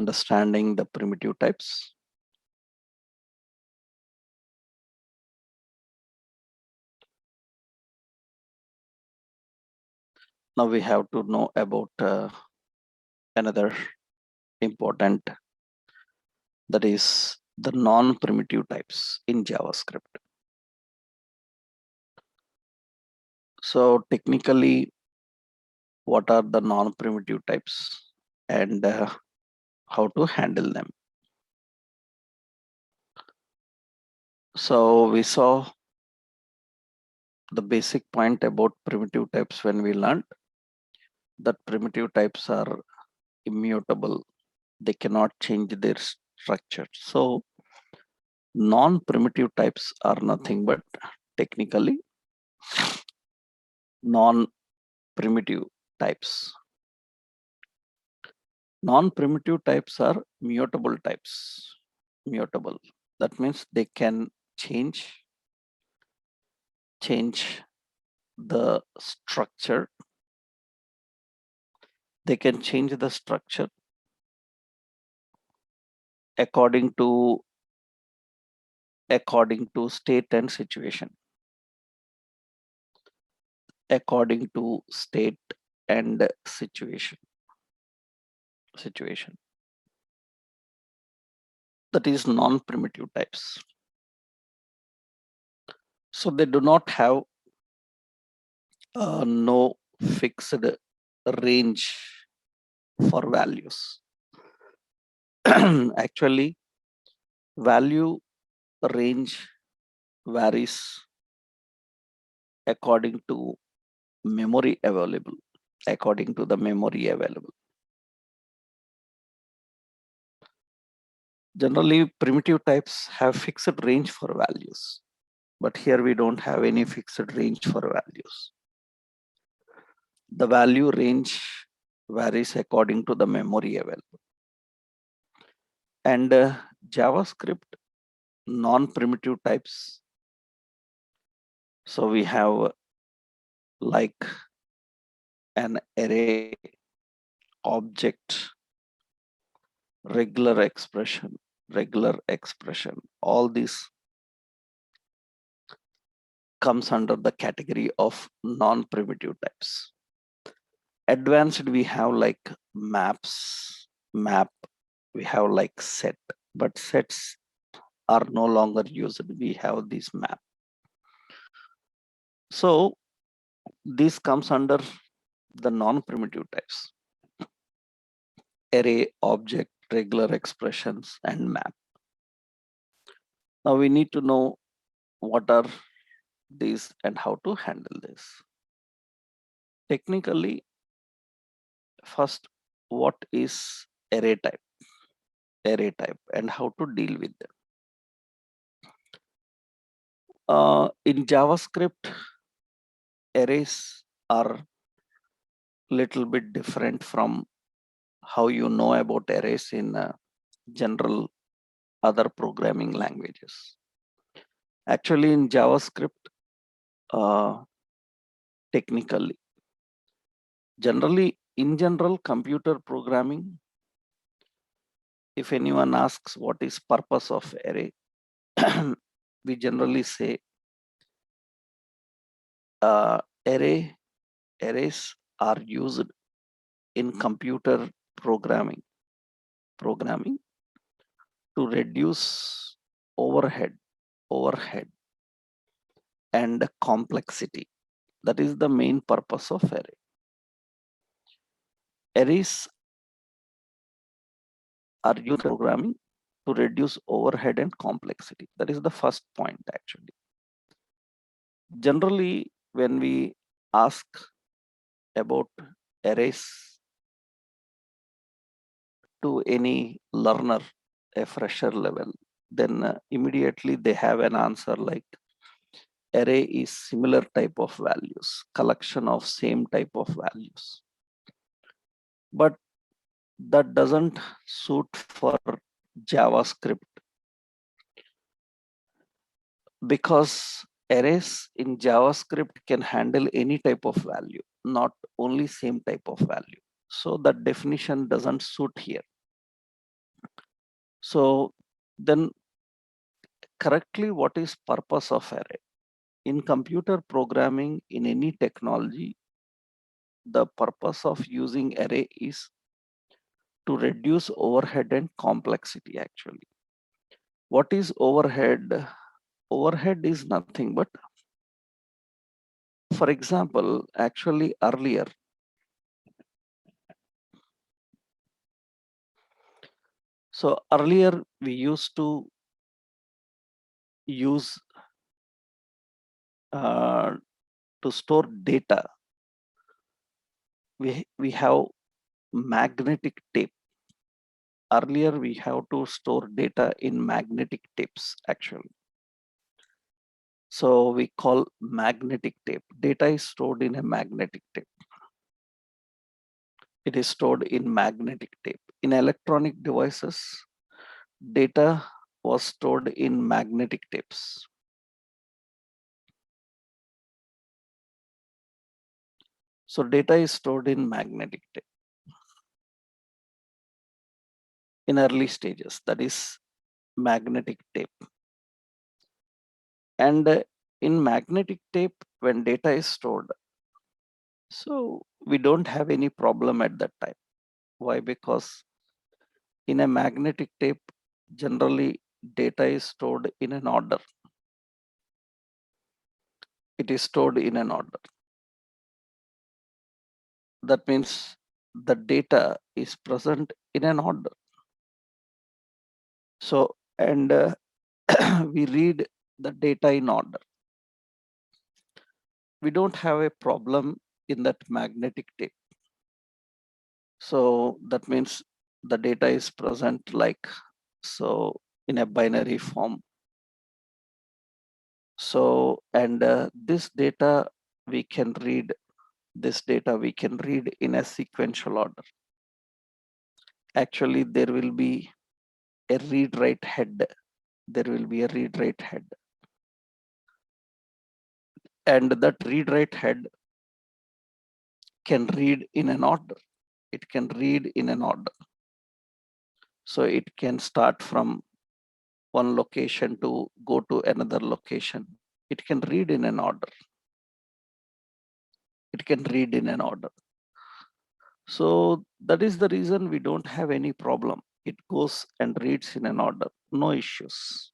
understanding the primitive types. Now we have to know about another important, that is the non-primitive types in JavaScript. So technically, what are the non-primitive types and how to handle them? So we saw the basic point about primitive types when we learned that primitive types are immutable. They cannot change their structure. So non-primitive types are nothing but technically non-primitive types. Non-primitive types are mutable types. Mutable. That means they can change the structure. They can change the structure according to state and situation. According to state and situation. That is non-primitive types. So they do not have no fixed range for values. Actually, value range varies according to memory available. According to the memory available. Generally, primitive types have fixed range for values, but here we don't have any fixed range for values. The value range varies according to the memory available. And JavaScript non-primitive types. So we have like an array, object, regular expression, all this comes under the category of non-primitive types. Advanced, we have like map, we have like set, but sets are no longer used. We have this map. So this comes under the non-primitive types: array, object, regular expressions, and map. Now we need to know what are these and how to handle this. Technically, first, what is array type? Array type and how to deal with them. In JavaScript, arrays are little bit different from how you know about arrays in general other programming languages. Actually, in JavaScript, technically, in general, computer programming, if anyone asks what is purpose of array, we generally say arrays are used in computer programming to reduce overhead and complexity. That is the main purpose of array. Arrays are used in programming to reduce overhead and complexity. That is the first point actually. Generally, when we ask about arrays to any learner, a fresher level, then immediately they have an answer like array is similar type of values, collection of same type of values. But that doesn't suit for JavaScript, because arrays in JavaScript can handle any type of value, not only same type of value. So that definition doesn't suit here. So then correctly, what is purpose of array? In computer programming, in any technology, the purpose of using array is to reduce overhead and complexity actually. What is overhead? Overhead is nothing but, for example, actually earlier, so earlier we used to use uh, to store data. We have magnetic tape. Earlier we have to store data in magnetic tapes actually. So we call magnetic tape. Data is stored in a magnetic tape. It is stored in magnetic tape. In electronic devices, data was stored in magnetic tapes. So data is stored in magnetic tape in early stages, that is magnetic tape. And in magnetic tape, when data is stored, so we don't have any problem at that time. Why? Because in a magnetic tape, generally data is stored in an order. It is stored in an order. That means the data is present in an order. So, and we read the data in order. We don't have a problem in that magnetic tape. So that means the data is present like so in a binary form. So, and this data we can read, this data we can read in a sequential order. Actually, there will be a read write head. There will be a read write head. And that read write head can read in an order. It can read in an order. So it can start from one location to go to another location. It can read in an order. It can read in an order. So that is the reason we don't have any problem. It goes and reads in an order, no issues.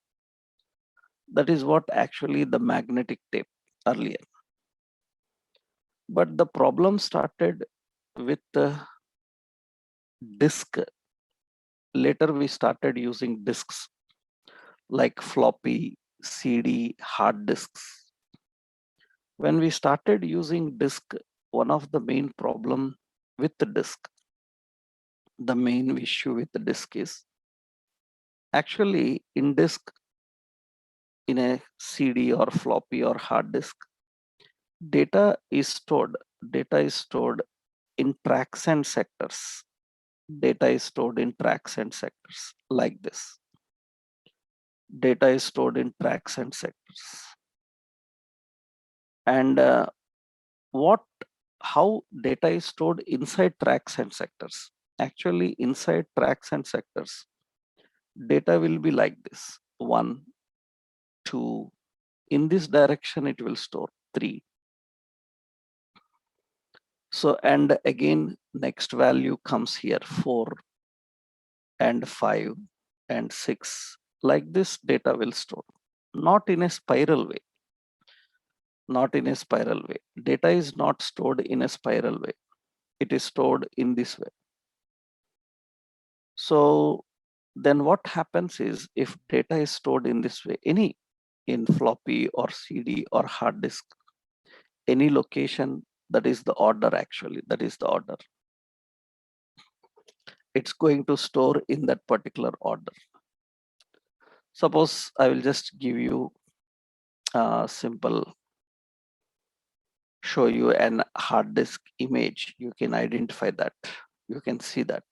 That is what actually the magnetic tape earlier. But the problem started with the disk. Later we started using disks like floppy, CD, hard disks. When we started using disk, one of the main problem with the disk, the main issue with the disk is actually in disk, in a CD or floppy or hard disk, data is stored. Data is stored in tracks and sectors. Data is stored in tracks and sectors like this. Data is stored in tracks and sectors. And what, how data is stored inside tracks and sectors? Actually, inside tracks and sectors, data will be like this: 1, 2. In this direction, it will store 3. So, and again, next value comes here 4 and 5 and 6. Like this, data will store, not in a spiral way. Not in a spiral way. Data is not stored in a spiral way. It is stored in this way. So then what happens is, if data is stored in this way, any in floppy or CD or hard disk, any location, that is the order actually, that is the order. It's going to store in that particular order. Suppose I will just give you a simple, show you an hard disk image. You can identify that. You can see that.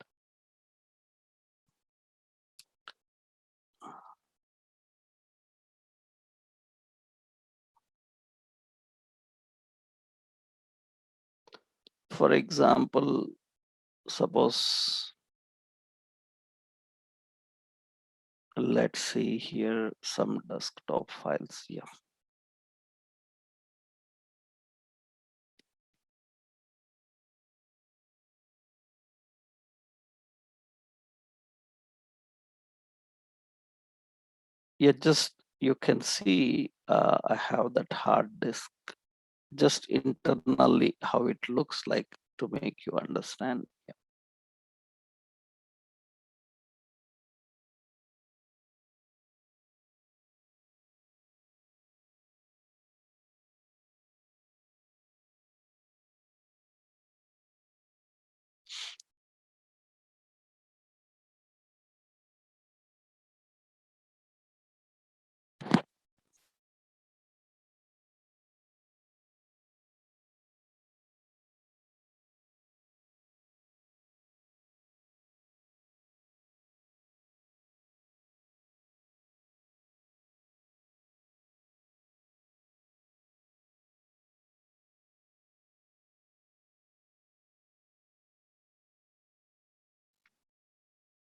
For example, suppose Let's see here some desktop files. Yeah. Yeah, just you can see I have that hard disk just internally how it looks like to make you understand. Yeah.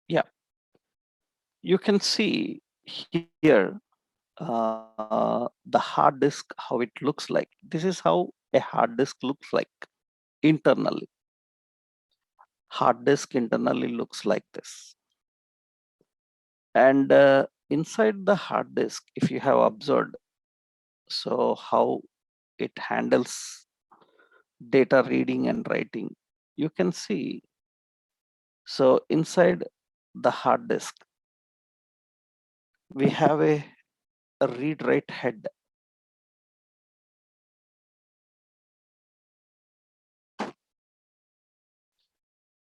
Yeah, you can see here the hard disk how it looks like. This is how a hard disk looks like internally. Hard disk internally looks like this. And inside the hard disk, if you have observed, so how it handles data reading and writing, you can see. So inside the hard disk, we have a read write head.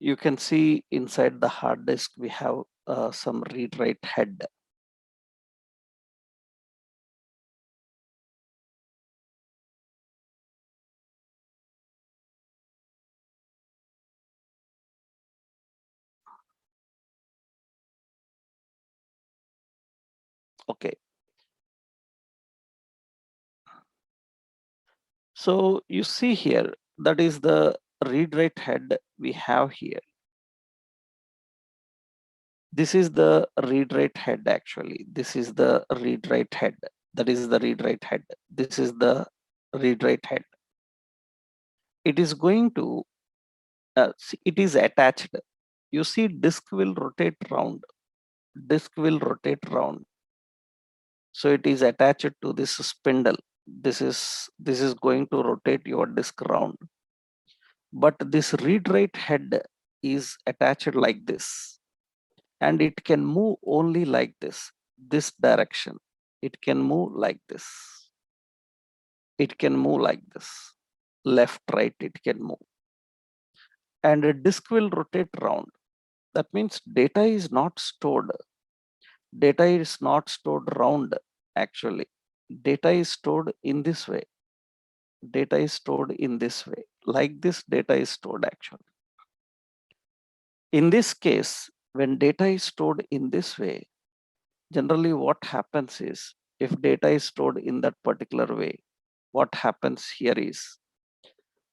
You can see inside the hard disk, we have some read write head. Okay. So you see here, that is the read write head we have here. This is the read write head actually. This is the read write head. That is the read write head. This is the read write head. It is going to, it is attached. You see disk will rotate round. Disk will rotate round. So it is attached to this spindle. This is going to rotate your disk round. But this read write head is attached like this, and it can move only like this direction. It can move like this. It can move like this, left, right, it can move. And a disk will rotate round. That means data is not stored. Data is not stored round actually. Data is stored in this way. Data is stored in this way. Like this, data is stored actually. In this case, when data is stored in this way, generally what happens is, if data is stored in that particular way, what happens here is,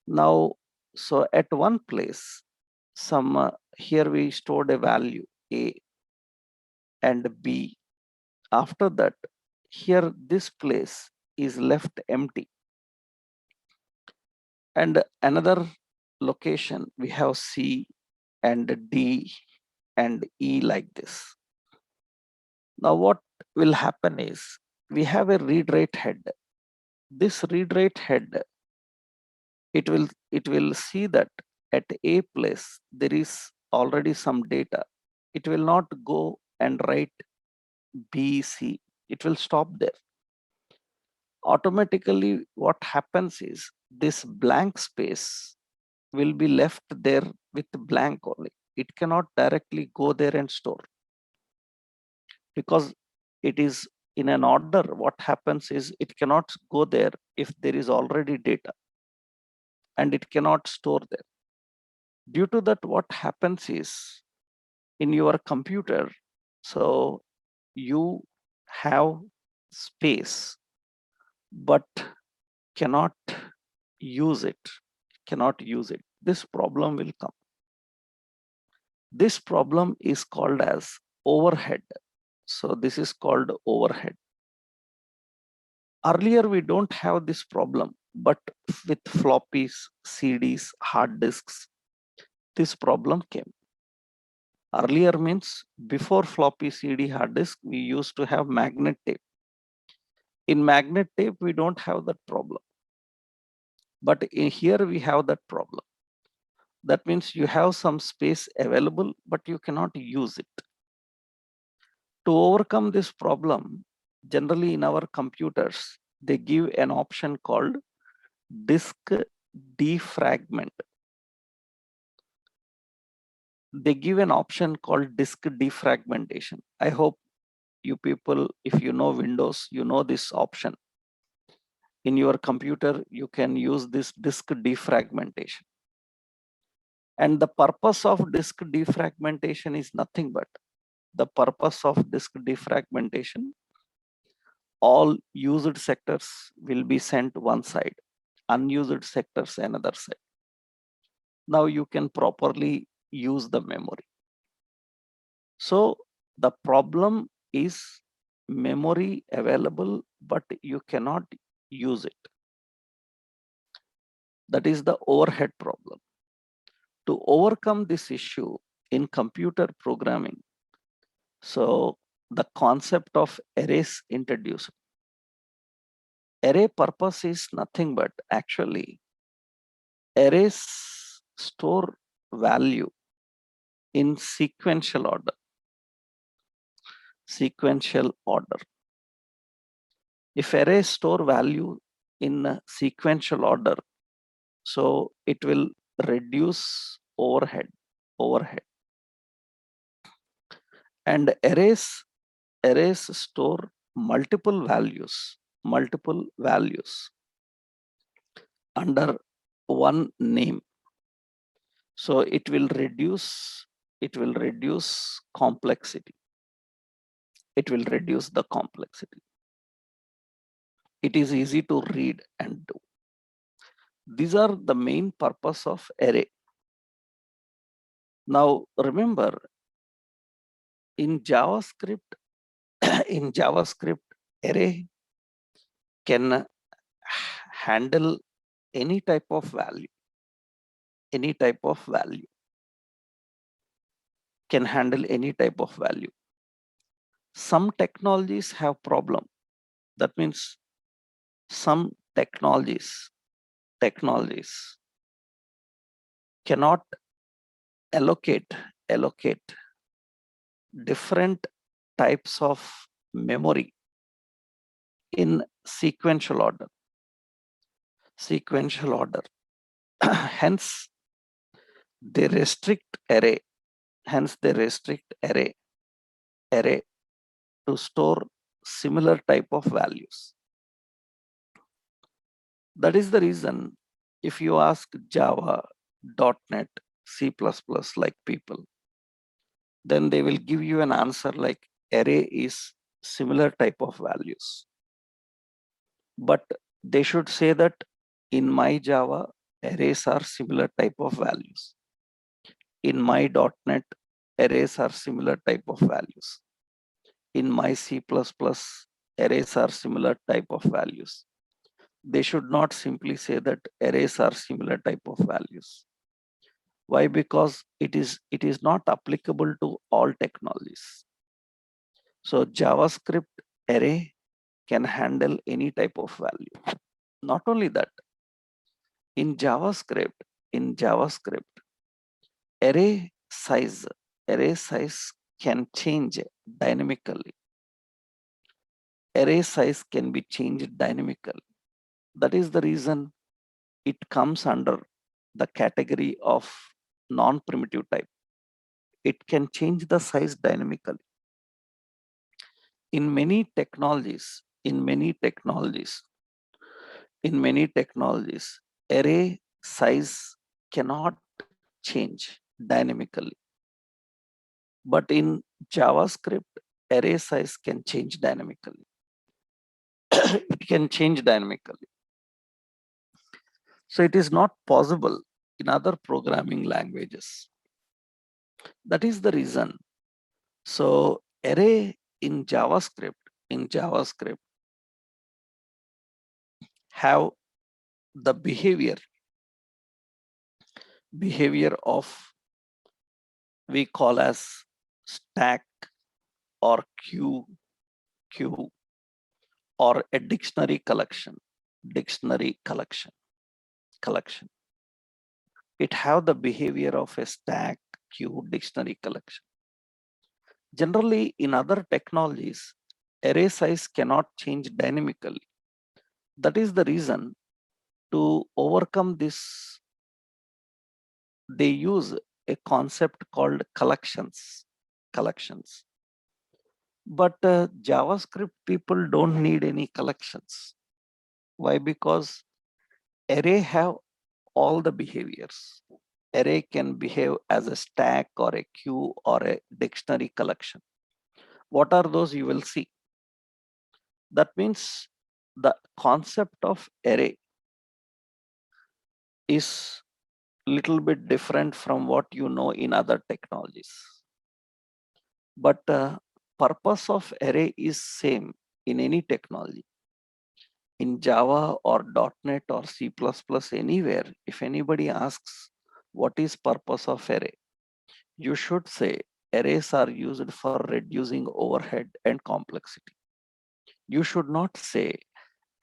now, so at one place, some here we stored a value A and B. After that, here this place is left empty. And another location, we have C and D and E like this. Now what will happen is, we have a read write head. This read write head, it will see that at A place there is already some data. It will not go and write B, C. It will stop there. Automatically, what happens is, this blank space will be left there with blank only. It cannot directly go there and store, because it is in an order. What happens is, it cannot go there if there is already data, and it cannot store there. Due to that, what happens is, in your computer, so you have space but cannot use it. This problem will come. This problem is called as overhead. So this is called overhead. Earlier, we don't have this problem, but with floppies, CDs, hard disks, this problem came. Earlier means before floppy CD hard disk, we used to have magnet tape. In magnet tape, we don't have that problem. But in here, we have that problem. That means you have some space available, but you cannot use it. To overcome this problem, generally in our computers, they give an option called disk defragment. They give an option called disk defragmentation. I hope you people, if you know Windows, you know this option. In your computer, you can use this disk defragmentation. And the purpose of disk defragmentation is nothing but the purpose of disk defragmentation. All used sectors will be sent one side, unused sectors another side. Now you can properly use the memory. So the problem is memory available, but you cannot use it. That is the overhead problem. To overcome this issue in computer programming, so the concept of arrays introduced. Array purpose is nothing but actually arrays store value in sequential order. Sequential order. If arrays store value in a sequential order, so it will reduce overhead. And arrays store multiple values under one name. So it will reduce complexity. It will reduce the complexity. It is easy to read and do. These are the main purpose of array. Now remember, in JavaScript, array can handle any type of value. Can handle any type of value. Some technologies have problem. That means some technologies cannot allocate different types of memory in sequential order. Hence they restrict array to store similar type of values. That is the reason if you ask Java, .NET, C++ like people, then they will give you an answer like array is similar type of values. But they should say that in my Java, arrays are similar type of values. In my .NET, arrays are similar type of values. In my C++, arrays are similar type of values. They should not simply say that arrays are similar type of values. Why? Because it is not applicable to all technologies. So JavaScript array can handle any type of value. Not only that, in JavaScript, array size can change dynamically. Array size can be changed dynamically. That is the reason it comes under the category of non-primitive type. It can change the size dynamically. In many technologies, array size cannot change dynamically. But in JavaScript, array size can change dynamically. It can change dynamically. So it is not possible in other programming languages. That is the reason. So array in JavaScript, have the behavior of we call as stack or queue or a dictionary collection. It have the behavior of a stack, queue, dictionary collection. Generally, in other technologies, array size cannot change dynamically. That is the reason to overcome this, they use a concept called collections. But JavaScript people don't need any collections. Why? Because array have all the behaviors. Array can behave as a stack or a queue or a dictionary collection. What are those? You will see. That means the concept of array is little bit different from what you know in other technologies. But purpose of array is same in any technology. In Java or .NET or C++, anywhere, if anybody asks what is purpose of array, you should say arrays are used for reducing overhead and complexity. You should not say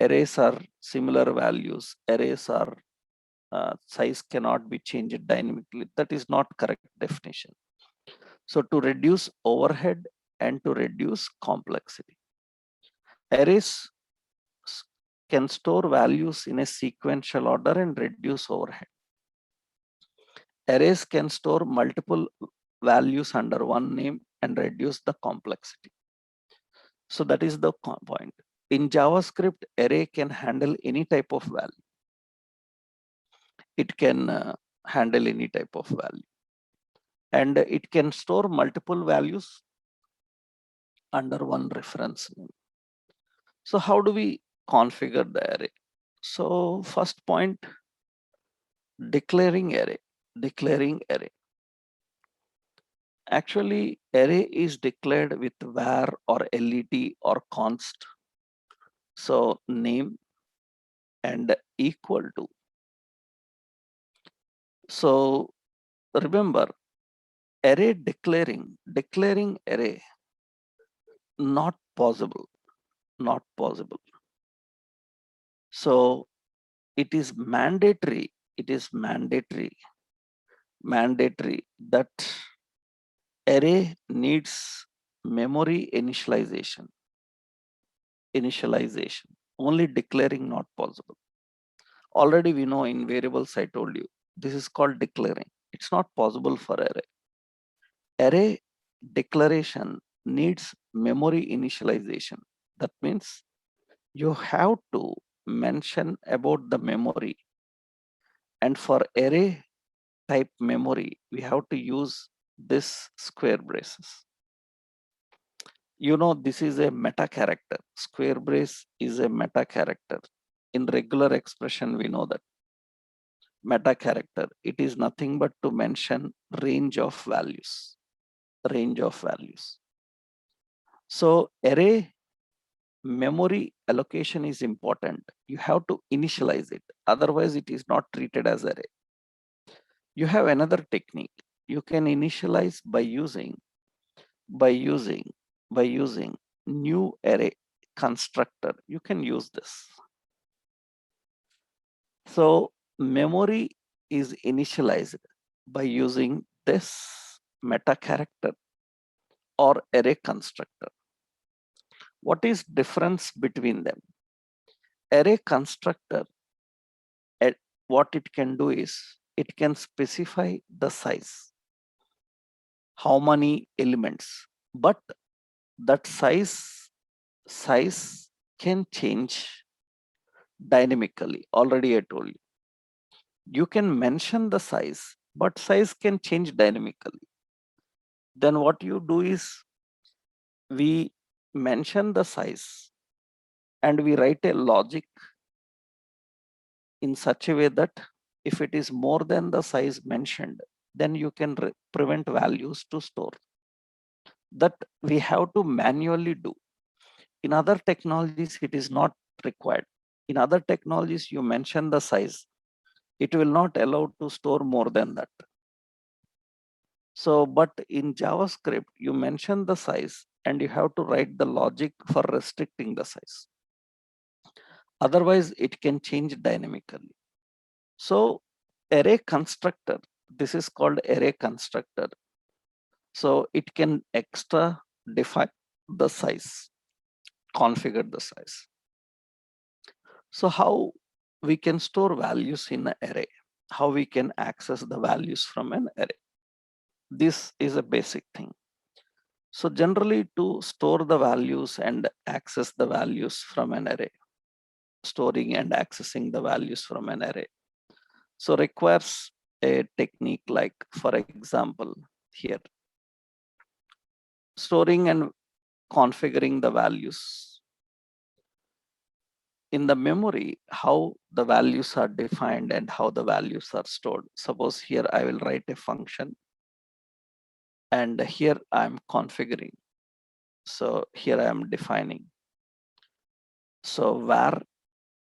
arrays are similar values, arrays are size cannot be changed dynamically. That is not correct definition. So to reduce overhead and to reduce complexity, arrays can store values in a sequential order and reduce overhead. Arrays can store multiple values under one name and reduce the complexity. So that is the point. In JavaScript, array can handle any type of value. It can handle any type of value. And it can store multiple values under one reference name. So how do we configure the array? So first point, declaring array. Actually, array is declared with var or let or const. So name and equal to. So remember, array declaring array, not possible. So it is mandatory that array needs memory initialization. Only declaring not possible. Already we know in variables, I told you, this is called declaring. It's not possible for array. Array declaration needs memory initialization. That means you have to mention about the memory. And for array type memory, we have to use this square braces. You know, this is a meta character. Square brace is a meta character. In regular expression, we know that meta character, it is nothing but to mention range of values. So array memory allocation is important. You have to initialize it. Otherwise, it is not treated as array. You have another technique. You can initialize by using new array constructor. You can use this. So memory is initialized by using this meta character or array constructor. What is difference between them? Array constructor, what it can do is it can specify the size, how many elements, but that size can change dynamically. Already I told you. You can mention the size, but size can change dynamically. Then what you do is we mention the size and we write a logic in such a way that if it is more than the size mentioned, then you can prevent values to store. that we have to manually do. In other technologies, it is not required. In other technologies, you mention the size, it will not allow to store more than that. So, but in JavaScript, you mention the size and you have to write the logic for restricting the size. Otherwise, it can change dynamically. So, array constructor, this is called array constructor. So, it can extra define the size, configure the size. So, how we can store values in an array? How we can access the values from an array? This is a basic thing. So generally, to store the values and access the values from an array, storing and accessing the values from an array, so requires a technique like, for example, here, storing and configuring the values. In the memory, how the values are defined and how the values are stored. Suppose here I will write a function and here I'm configuring. So here I am defining. So where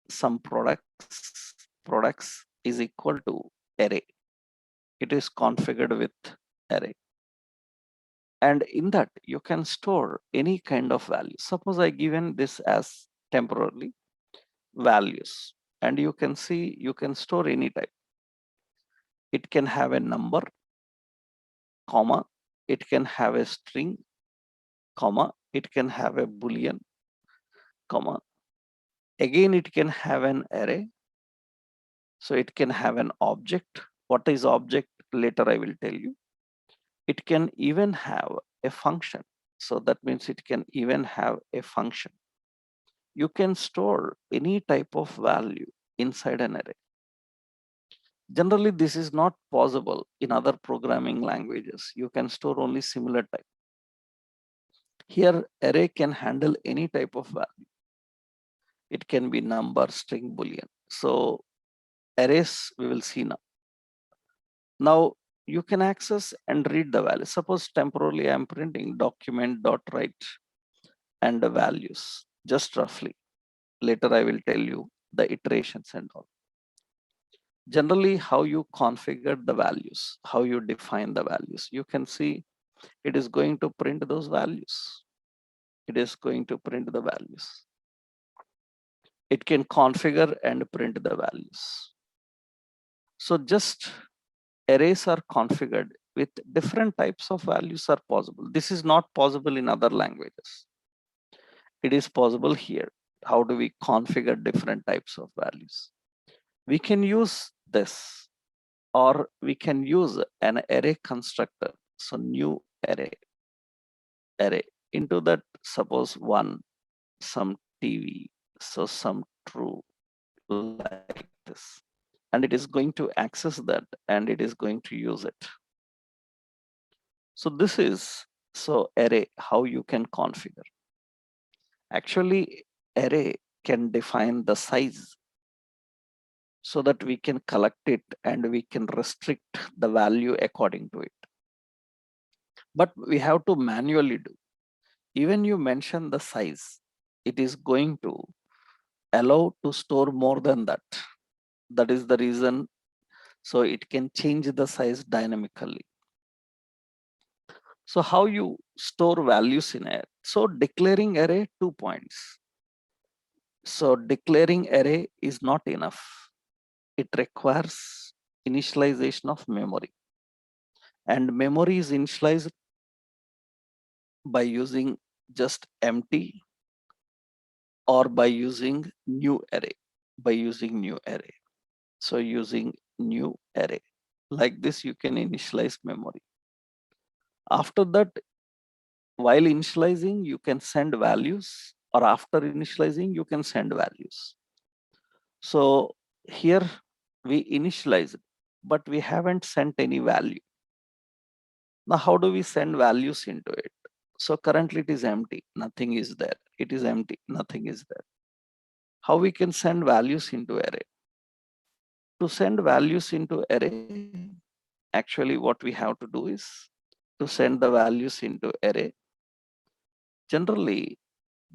some products is equal to array. It is configured with array. And in that you can store any kind of value. Suppose I given this as temporarily values, and you can see you can store any type. It can have a number, comma, it can have a string, comma, it can have a boolean, comma. Again, it can have an array. So it can have an object. What is object? Later I will tell you. It can even have a function. So that means it can even have a function. You can store any type of value inside an array. Generally, this is not possible in other programming languages. You can store only similar type. Here, array can handle any type of value. It can be number, string, boolean. So arrays we will see now. Now you can access and read the value. Suppose temporarily I'm printing document.write and the values, just roughly. Later I will tell you the iterations and all. Generally, how you configure the values, how you define the values. You can see it is going to print those values. It is going to print the values. It can configure and print the values. So just arrays are configured with different types of values are possible. This is not possible in other languages. It is possible here. How do we configure different types of values? We can use this, or we can use an array constructor. So new array into that, suppose one, some TV, so some true, like this. And it is going to access that and it is going to use it. So this is, so array, how you can configure. Actually, array can define the size so that we can collect it and we can restrict the value according to it. But we have to manually do. Even you mention the size, it is going to allow to store more than that. That is the reason. So it can change the size dynamically. So how you store values in array? So declaring array, 2 points. So declaring array is not enough. It requires initialization of memory. And memory is initialized by using just empty or by using new array, So using new array. Like this, you can initialize memory. After that, while initializing, you can send values, or after initializing, you can send values. So here we initialize, but we haven't sent any value. Now, how do we send values into it? So currently it is empty, nothing is there. It is empty, nothing is there. How we can send values into array? To send values into array, actually what we have to do is to send the values into array. Generally,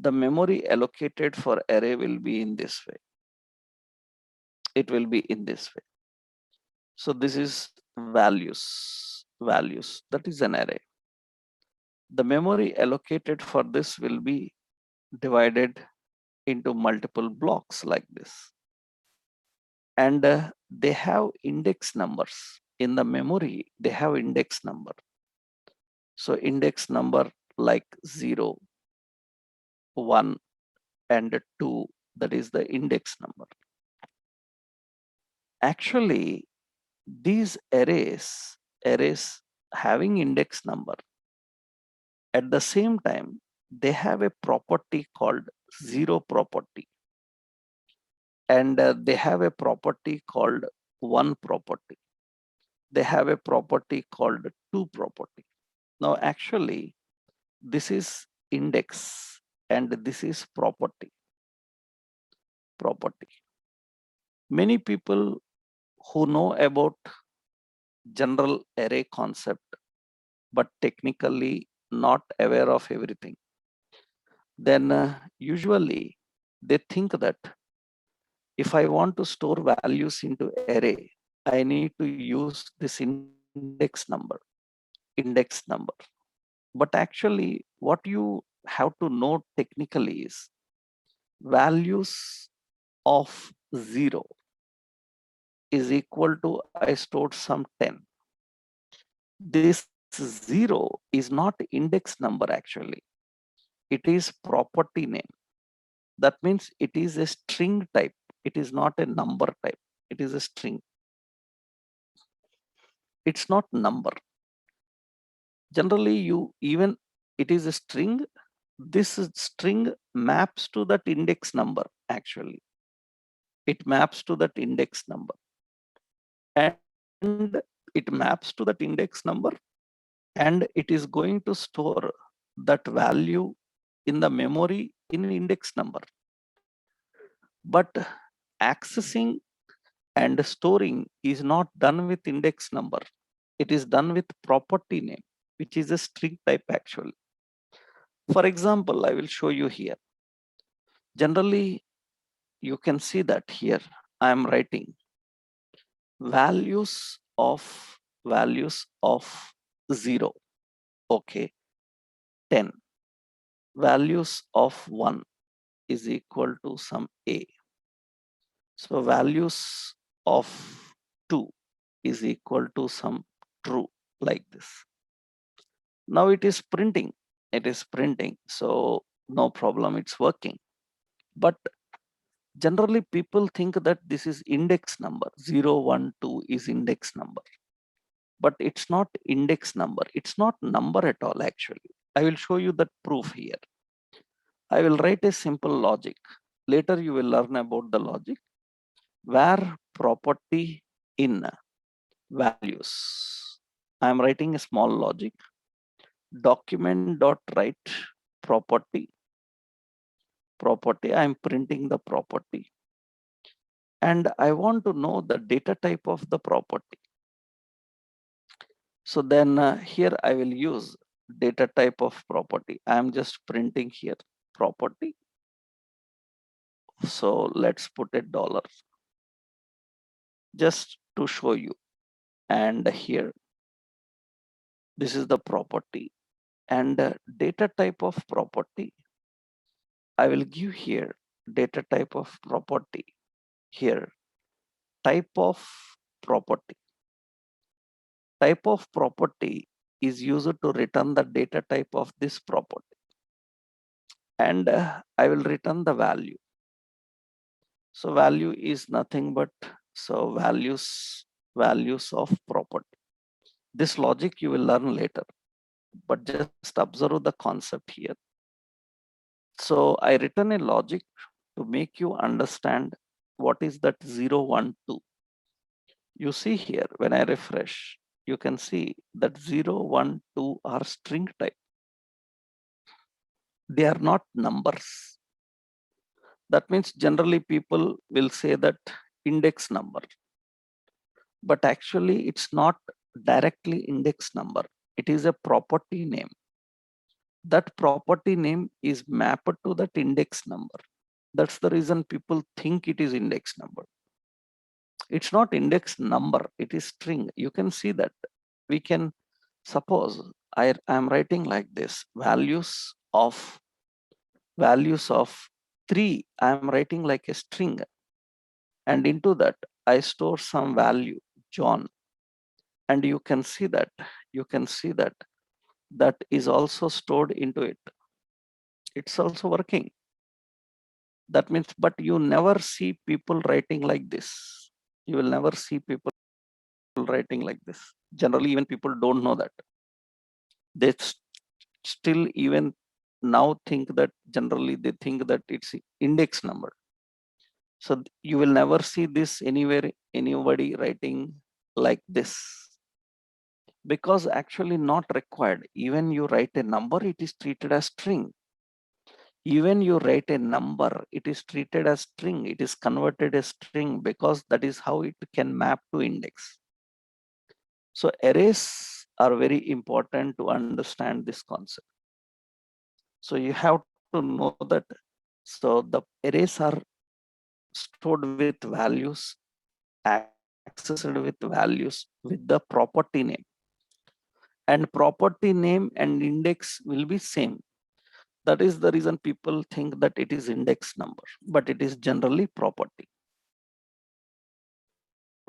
the memory allocated for array will be in this way. It will be in this way. So this is values, that is an array. The memory allocated for this will be divided into multiple blocks like this. And they have index numbers. In the memory, they have index number. So index number like 0, 1, and 2, that is the index number. Actually, these arrays having index number, at the same time, they have a property called 0 property. And they have a property called 1 property. They have a property called 2 property. Now, actually, this is index and this is property. Many people who know about general array concept, but technically not aware of everything, then usually they think that if I want to store values into array, I need to use this index number. But actually, what you have to know technically is values of 0 is equal to I stored some 10. This 0 is not index number actually. It is property name. That means it is a string type. It is not a number type. It is a string. It's not number. Generally, it is a string. This string maps to that index number actually. It maps to that index number. And it maps to that index number, and it is going to store that value in the memory in index number. But accessing and storing is not done with index number. It is done with property name, which is a string type actually. For example, I will show you here. Generally, you can see that here I am writing values of 0, okay, 10. Values of 1 is equal to some a. So values of 2 is equal to some true, like this. Now it is printing. So no problem, it's working. But generally people think that this is index number. 0, 1, 2 is index number. But it's not index number. It's not number at all actually. I will show you that proof here. I will write a simple logic. Later you will learn about the logic. Where property in values. I am writing a small logic. Document dot write property. I am printing the property. And I want to know the data type of the property. So then here I will use data type of property. I am just printing here property. So let's put a dollar just to show you. And here, this is the property. And data type of property, I will give here data type of property. Here, type of property. Type of property is used to return the data type of this property. And I will return the value. So value is nothing but values of property. This logic you will learn later, but just observe the concept here. So I written a logic to make you understand what is that 0, 1, 2. You see here, when I refresh, you can see that 0, 1, 2 are string type. They are not numbers. That means generally people will say that index number, but actually it's not directly index number. It is a property name. that property name is mapped to that index number. That's the reason people think it is index number. It's not index number, it is string. You can see that. We can suppose I am writing like this, values of 3, I am writing like a string, and into that I store some value, John, and you can see that that is also stored into it. It's also working. That means, but you never see people writing like this. You will never see people writing like this. Generally, even people don't know that. They still even now think that, generally they think that it's index number. So you will never see this anywhere, anybody writing like this, because actually not required. Even you write a number, it is treated as string. Even you write a number, it is treated as string. It is converted as string because that is how it can map to index. So arrays are very important to understand this concept. So you have to know that. So the arrays are stored with values, accessed with values with the property name, and property name and index will be same. That is the reason people think that it is index number, but it is generally property.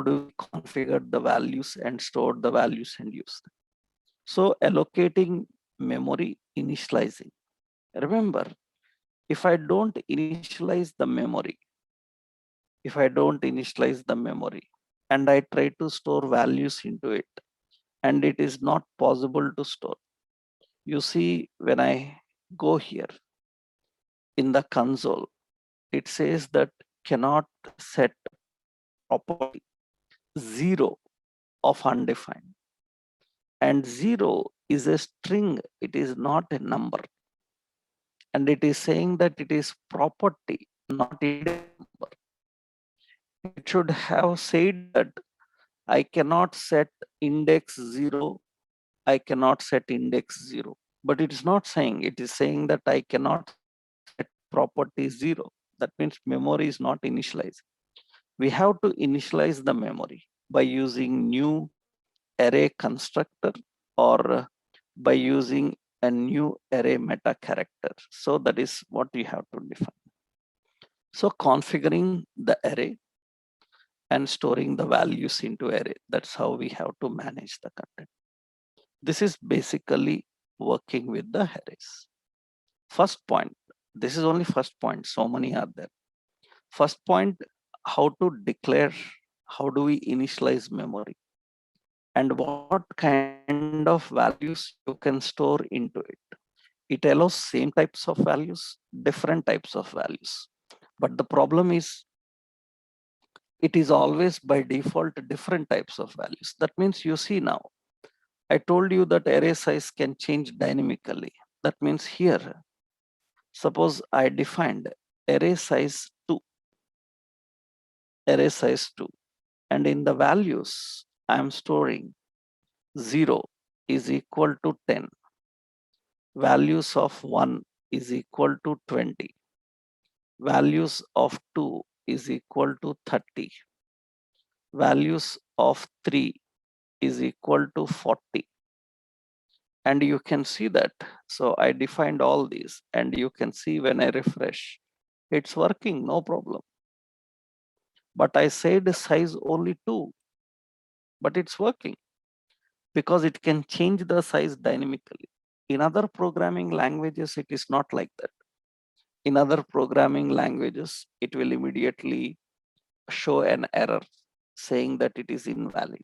Do we configure the values and store the values and use them? So allocating memory, initializing. Remember, if I don't initialize the memory, and I try to store values into it, and it is not possible to store. You see, when I go here in the console, it says that cannot set property 0 of undefined, and 0 is a string, it is not a number, and it is saying that it is property, not index number. It should have said that I cannot set index 0, I cannot set index 0, but it is not saying. It is saying that I cannot set property 0. That means memory is not initialized. We have to initialize the memory by using new array constructor, or by using a new array meta character. So that is what we have to define. So configuring the array and storing the values into array, that's how we have to manage the content. This is basically working with the arrays. First point, this is only first point, so many are there. First point, how to declare, how do we initialize memory, and what kind of values you can store into it. It allows same types of values, different types of values. But the problem is, it is always by default different types of values. That means you see now, I told you that array size can change dynamically. That means here, suppose I defined array size 2, and in the values, I am storing 0 is equal to 10, values of 1 is equal to 20, values of 2 is equal to 30, values of 3 is equal to 40. And you can see that. So I defined all these, and you can see when I refresh, it's working, no problem. But I said size only 2, but it's working because it can change the size dynamically. In other programming languages, it is not like that. In other programming languages, it will immediately show an error saying that it is invalid.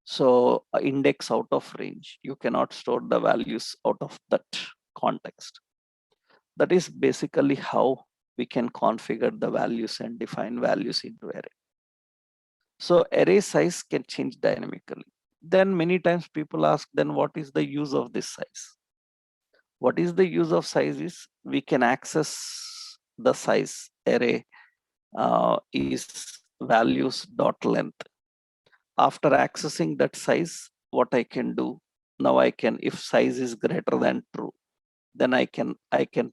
So index out of range, you cannot store the values out of that context. That is basically how we can configure the values and define values into array. So array size can change dynamically. Then many times people ask, then what is the use of this size? What is the use of size is, we can access the size array is values dot length. After accessing that size, what I can do, Now I can, if size is greater than true, then I can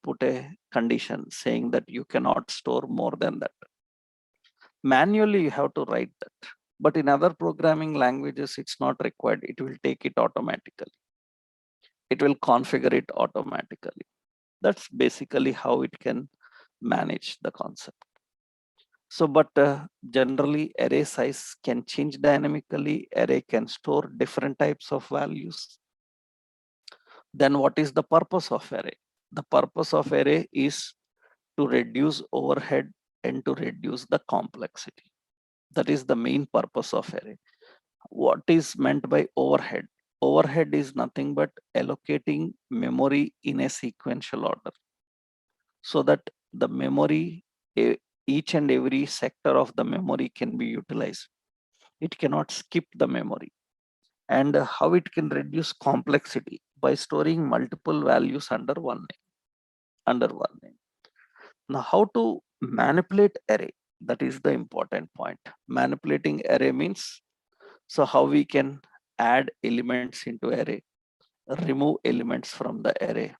put a condition saying that you cannot store more than that. Manually you have to write that, but in other programming languages it's not required. It will take it automatically. It will configure it automatically. That's basically how it can manage the concept. So, but generally array size can change dynamically. Array can store different types of values. Then what is the purpose of array? The purpose of array is to reduce overhead and to reduce the complexity. That is the main purpose of array. What is meant by overhead? Overhead is nothing but allocating memory in a sequential order so that the memory, each and every sector of the memory can be utilized. It cannot skip the memory. And how it can reduce complexity by storing multiple values under one name. Now, how to manipulate array? That is the important point. Manipulating array means, so how we can add elements into array, remove elements from the array,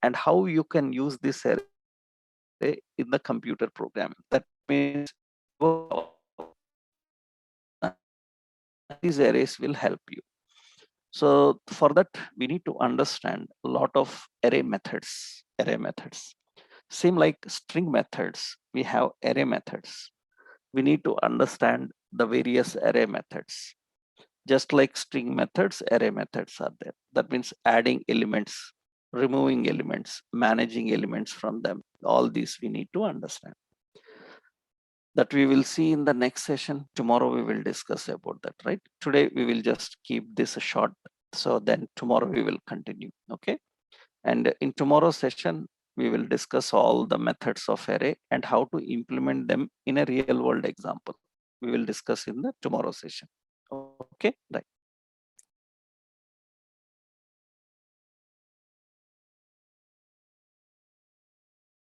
and how you can use this array in the computer programming. That means these arrays will help you. So for that, we need to understand a lot of array methods. Same like string methods, we have array methods. We need to understand the various array methods. Just like string methods, array methods are there. That means adding elements, removing elements, managing elements from them. All these we need to understand. That we will see in the next session. Tomorrow we will discuss about that, right? Today we will just keep this short. So then tomorrow we will continue, okay? And in tomorrow's session, we will discuss all the methods of array and how to implement them in a real world example. We will discuss in the tomorrow session. Okay, right.